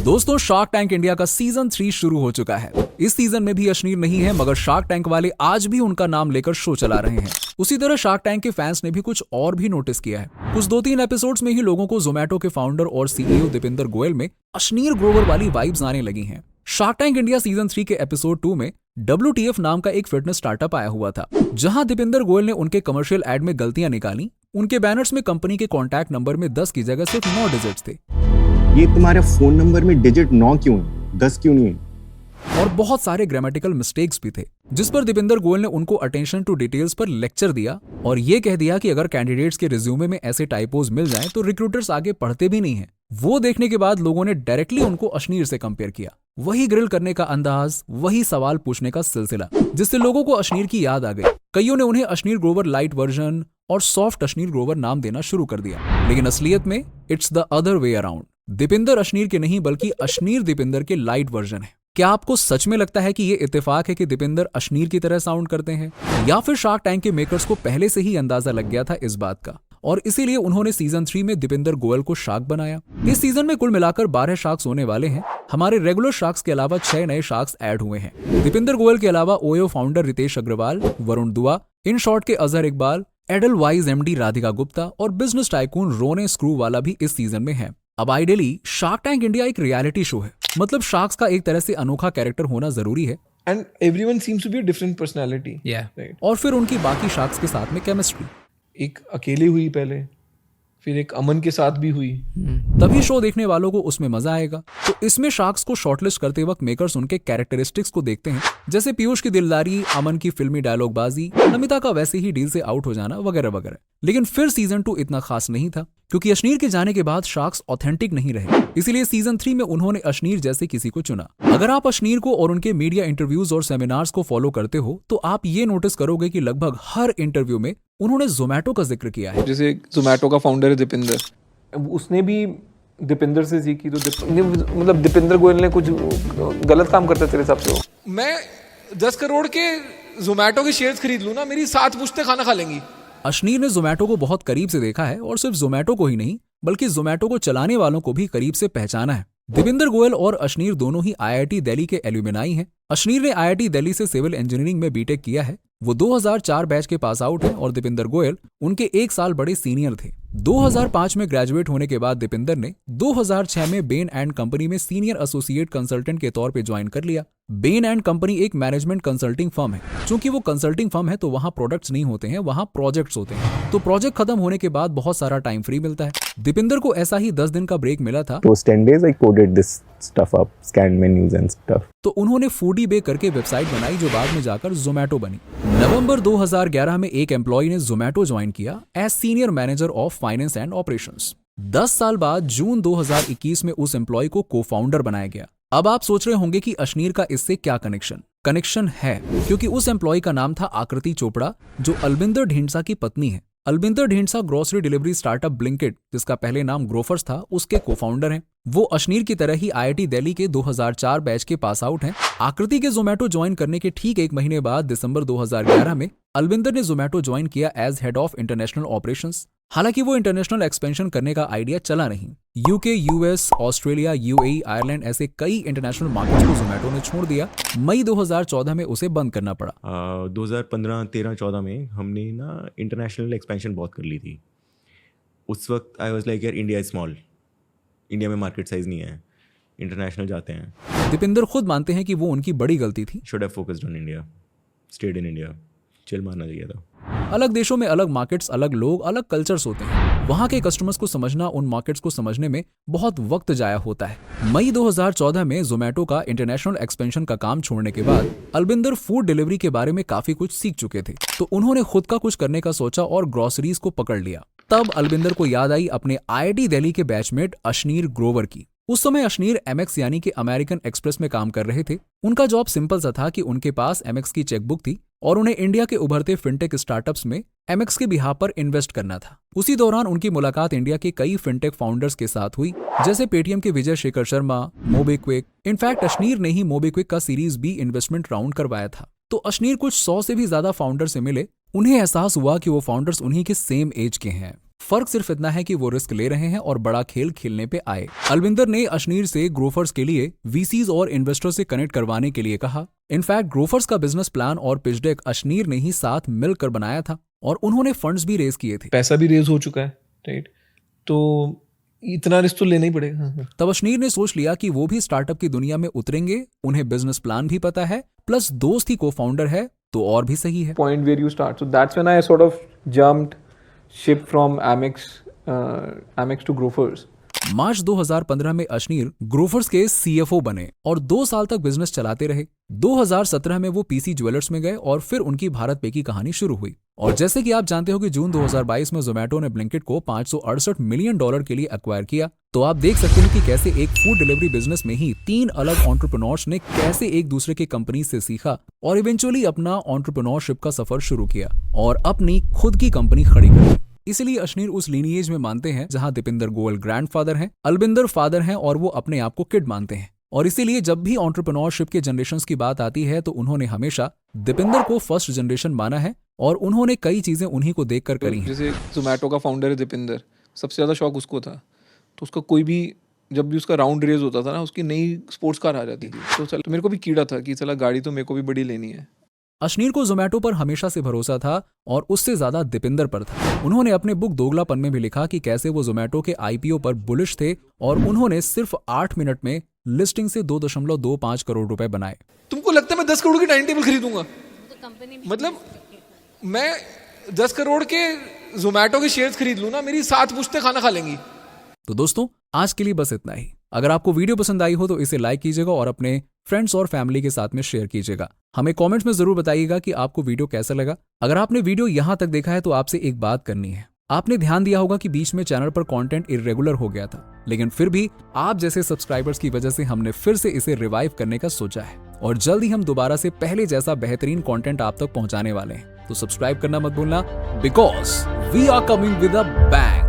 दोस्तों, shark tank India का season 3 शुरू हो चुका है। इस सीजन में भी अश्नीर नहीं है, मगर शार्क टैंक वाले आज भी उनका नाम लेकर शो चला रहे हैं। उसी तरह शार्क टैंक के फैंस ने भी कुछ और भी नोटिस किया है। कुछ 2-3 एपिसोड्स में ही लोगों को जोमैटो के फाउंडर और सीईओ दीपिंदर गोयल में अश्नीर ग्रोवर वाली वाइब्स आने लगी हैं। शार्क टैंक इंडिया सीजन 3 के एपिसोड 2 में WTF नाम का एक फिटनेस स्टार्टअप आया हुआ था, जहां दीपिंदर गोयल ने उनके कमर्शियल एड में गलतियां निकाली। उनके बैनर्स में कंपनी के कॉन्टैक्ट नंबर में 10 की जगह सिर्फ 9 डिजिट्स थे। ये तुम्हारे फोन नंबर में डिजिट 9 क्यों है, 10 क्यों नहीं है? और बहुत सारे ग्रामेटिकल मिस्टेक्स भी थे, जिस पर दीपिंदर गोयल ने उनको अटेंशन टू डिटेल्स पर लेक्चर दिया और ये कह दिया कि अगर कैंडिडेट्स के रिज्यूमे में ऐसे टाइपोज मिल जाएं तो रिक्रूटर्स आगे पढ़ते भी नहीं हैं। वो देखने के बाद लोगों ने डायरेक्टली उनको अश्नीर से कंपेयर किया। वही ग्रिल करने का अंदाज, वही सवाल पूछने का सिलसिला, जिससे लोगों को अश्नीर की याद आ गई। कईयों ने उन्हें अश्नीर ग्रोवर लाइट वर्जन और सॉफ्ट अश्नीर ग्रोवर नाम देना शुरू कर दिया, लेकिन असलियत में it's the other way around. Deepinder Ashneer के नहीं बल्कि अश्नीर दीपिंदर के लाइट वर्जन है। क्या आपको सच में लगता है कि ये इत्तेफाक है कि दीपिंदर अश्नीर की तरह साउंड करते हैं, या फिर शार्क टैंक के मेकर्स को पहले से ही अंदाजा लग गया था इस बात का और इसीलिए उन्होंने सीजन 3 में दीपिंदर गोयल को शार्क बनाया? इस सीजन में कुल मिलाकर 12 शार्क्स होने वाले हैं। हमारे रेगुलर शार्क्स के अलावा 6 नए शार्क्स ऐड हुए हैं। दीपिंदर गोयल के अलावा ओयो फाउंडर रितेश अग्रवाल, वरुण दुआ, इन शॉर्ट के अजहर इकबाल, एडलवाइज MD राधिका गुप्ता और बिजनेस टाइकून रोने स्क्रूवाला भी इस सीजन में है। अब आइडियली शार्क टैंक इंडिया एक रियलिटी शो है, मतलब शार्क्स का एक तरह से अनोखा कैरेक्टर होना जरूरी है। And everyone seems to be a different personality. Yeah. Right. और फिर उनकी बाकी शार्क्स के साथ में केमिस्ट्री। एक अकेले हुई पहले, फिर एक अमन के साथ भी हुई। तभी शो देखने वालों को उसमें मजा आएगा। तो इसमें शार्क्स को शॉर्टलिस्ट करते वक्त मेकर्स उनके कैरेक्टरिस्टिक्स को देखते हैं, जैसे पीयूष की दिलदारी, अमन की फिल्मी डायलॉगबाजी, नमिता का वैसे ही डील से आउट हो जाना वगैरह वगैरह। लेकिन फिर सीजन 2 इतना खास नहीं था, क्योंकि अश्नीर के जाने के बाद शार्क्स ऑथेंटिक नहीं रहे। इसीलिए सीजन 3 में उन्होंने अश्नीर जैसे किसी को चुना। अगर आप अश्नीर को और उनके मीडिया इंटरव्यूज और सेमिनार्स को फॉलो करते हो तो आप ये नोटिस करोगे कि लगभग हर इंटरव्यू में उन्होंने जोमैटो का जिक्र किया है। जैसे जोमैटो का फाउंडर है दीपिंदर, उसने भी दीपिंदर से सीखी, तो मतलब दीपिंदर गोयल ने कुछ गलत काम करता तेरे हिसाब से? मैं 10 करोड़ के जोमैटो के शेयर्स खरीद लूं ना, मेरी 7 पुश्तें खाना खा लेंगी। अश्नीर ने जोमैटो को बहुत करीब से देखा है और सिर्फ जोमैटो को ही नहीं बल्कि जोमैटो को चलाने वालों को भी करीब से पहचाना है। दीपिंदर गोयल और अश्नीर दोनों ही IIT दिल्ली के एल्यूमिनाई हैं। अश्नीर ने IIT दिल्ली से सिविल इंजीनियरिंग में बीटेक किया है। वो 2004 बैच के पास आउट हैं और दीपिंदर गोयल उनके 1 साल बड़े सीनियर थे। 2005 में ग्रेजुएट होने के बाद दीपिंदर ने 2006 में बेन एंड कंपनी में सीनियर एसोसिएट कंसल्टेंट के तौर पे ज्वाइन कर लिया। बेन एंड कंपनी एक मैनेजमेंट कंसल्टिंग फर्म है। चूंकि वो कंसल्टिंग फर्म है तो वहाँ प्रोडक्ट्स नहीं होते हैं, वहाँ प्रोजेक्ट्स होते हैं। तो प्रोजेक्ट खत्म होने के बाद बहुत सारा टाइम फ्री मिलता है। दीपिंदर को ऐसा ही 10 दिन का ब्रेक मिला था। Those 10 days I coded this stuff up, scanned menus and stuff. तो उन्होंने फूडी बे करके वेबसाइट बनाई जो बाद में जाकर जोमैटो बनी। नवंबर 2011 में एक एम्प्लॉय ने जोमैटो ज्वाइन किया as senior manager of finance and operations. 10 साल बाद जून 2021 में उस एम्प्लॉय को को फाउंडर बनाया गया। अब आप सोच रहे होंगे कि अश्नीर का इससे क्या कनेक्शन है, क्योंकि उस एम्प्लॉय का नाम था आकृति चोपड़ा, जो अलबिंदर ढींडसा की पत्नी है। Albinder Dhindsa grocery delivery startup Blinkit, जिसका पहले नाम ग्रोफर्स था, उसके को फाउंडर हैं। वो अश्नीर की तरह ही IIT दिल्ली के 2004 बैच के पास आउट हैं। आकृति के जोमैटो ज्वाइन करने के ठीक 1 महीने बाद दिसंबर 2011 में अलबिंदर ने जोमैटो ज्वाइन किया as head of international operations. हालांकि वो इंटरनेशनल एक्सपेंशन करने का आइडिया चला नहीं। UK, US, Australia, UAE, Ireland ऐसे कई इंटरनेशनल मार्केट्स को जोमैटो ने छोड़ दिया। मई 2014 में उसे बंद करना पड़ा। 2015, 13, 14 में हमने ना इंटरनेशनल एक्सपेंशन बहुत कर ली थी। उस वक्त आई वाज लाइक यार, इंडिया इज स्मॉल, इंडिया में मार्केट साइज नहीं है, इंटरनेशनल जाते हैं। दीपिंदर खुद मानते हैं कि वो उनकी बड़ी गलती थी। Should have focused on India, stayed in India, chill मारना चाहिए था। अलग देशों में अलग मार्केट्स, अलग लोग, अलग कल्चर्स होते हैं। वहाँ के कस्टमर्स को समझना, उन मार्केट्स को समझने में बहुत वक्त जाया होता है। मई 2014 में जोमैटो का इंटरनेशनल एक्सपेंशन का काम छोड़ने के बाद अलबिंदर फूड डिलीवरी के बारे में काफी कुछ सीख चुके थे, तो उन्होंने खुद का कुछ करने का सोचा और ग्रोसरीज को पकड़ लिया। तब अलबिंदर को याद आई अपने IIT दिल्ली के बैचमेट अश्नीर ग्रोवर की। उस समय अश्नीर MX यानी कि अमेरिकन एक्सप्रेस में काम कर रहे थे। उनका जॉब सिंपल सा था कि उनके पास MX की चेकबुक थी और उन्हें इंडिया के उभरते फिनटेक स्टार्टअप्स में MX के बिहाफ पर इन्वेस्ट करना था। उसी दौरान उनकी मुलाकात इंडिया के कई फिनटेक फाउंडर्स के साथ हुई, जैसे पेटीएम के विजय शेखर शर्मा, मोबीक्विक। इनफैक्ट अश्नीर ने ही मोबीक्विक का सीरीज B इन्वेस्टमेंट राउंड करवाया था। तो अश्नीर कुछ 100 से भी ज्यादा फाउंडर से मिले। उन्हें एहसास हुआ कि वो फाउंडर्स उन्हीं के सेम एज के हैं। फर्क सिर्फ इतना है कि वो रिस्क ले रहे हैं और बड़ा खेल खेलने पे आए। अलविंदर ने अशनीर से ग्रोफर्स के लिए वीसीज और इन्वेस्टर से कनेक्ट करवाने के लिए कहा। इनफैक्ट ग्रोफर्स का बिजनेस प्लान और पिच डेक अशनीर ने ही साथ मिलकर बनाया था और उन्होंने फंड्स भी रेज किए थे। पैसा भी रेज हो चुका है, राइट, तो इतना रिस्क तो लेना ही पड़ेगा। तब अशनीर ने सोच लिया कि वो भी स्टार्टअप की दुनिया में उतरेंगे, उन्हें बिजनेस प्लान भी पता है, प्लस दोस्त ही को फाउंडर है, तो और भी सही है। Point where you start, so that's when I sort of jumped ship from Amex to Grofers. मार्च 2015 में अशनीर ग्रोफर्स के सीएफओ बने और 2 साल तक बिजनेस चलाते रहे। 2017 में वो पीसी ज्वेलर्स में गए और फिर उनकी भारत पे की कहानी शुरू हुई। और जैसे कि आप जानते हो कि जून 2022 में जोमेटो ने ब्लिंकिट को $568 मिलियन के लिए एक्वायर किया। तो आप देख सकते हैं कि कैसे एक फूड डिलीवरी बिजनेस में ही 3 अलग एंटरप्रेन्योर्स ने कैसे एक दूसरे के कंपनी से सीखा और इवेंचुअली अपना एंटरप्रेन्योरशिप का सफर शुरू किया और अपनी खुद की कंपनी खड़ी कर। इसलिए अशनीर उस लीनिएज में मानते हैं जहां दीपिंदर गोयल ग्रैंडफादर हैं, अलविंदर फादर हैं और वो अपने आप को किड मानते हैं। और इसीलिए जब भी एंटरप्रेन्योरशिप के जनरेशंस की बात आती है तो उन्होंने हमेशा दीपिंदर को फर्स्ट जनरेशन माना है और उन्होंने कई चीजें उन्हीं को देखकर करी हैं। जैसे जोमेटो का फाउंडर है दीपिंदर, सबसे ज़्यादा शौक उसको था, तो उसका कोई भी जब भी उसका राउंड रेज होता था ना, उसकी नई स्पोर्ट्स कार आ जाती थी, तो मेरे को भी कीड़ा था कि चला गाड़ी तो मेरे को भी बड़ी लेनी है। अशनीर को जोमेटो पर हमेशा से भरोसा था और उससे ज्यादा दीपिंदर पर था। उन्होंने अपने बुक दोगलापन में भी लिखा कि कैसे वो जोमेटो के आईपीओ पर बुलिश थे और उन्होंने सिर्फ 8 मिनट में लिस्टिंग से 2.25 करोड़ रुपए बनाए। तुमको लगता है मैं 10 करोड़ की डाइनिंग टेबल खरीदूंगा? मतलब मैं 10 करोड़ के जोमेटो के शेयर्स खरीद लूं ना, मेरी 7 पुश्तें खाना खा लेंगी। तो दोस्तों आज के लिए बस इतना ही। अगर आपको वीडियो पसंद आई हो तो इसे लाइक कीजिएगा और अपने फ्रेंड्स और फैमिली के साथ में शेयर कीजिएगा। हमें कमेंट्स में जरूर बताइएगा कि आपको वीडियो कैसा लगा। अगर आपने वीडियो यहां तक देखा है तो आपसे एक बात करनी है। आपने ध्यान दिया होगा कि बीच में चैनल पर कंटेंट इरेगुलर हो गया था, लेकिन फिर भी आप जैसे सब्सक्राइबर्स की वजह से हमने फिर से इसे रिवाइव करने का सोचा है और जल्द ही हम दोबारा से पहले जैसा बेहतरीन कंटेंट आप तक पहुंचाने वाले हैं। तो सब्सक्राइब करना मत भूलना, because we are coming with a bang.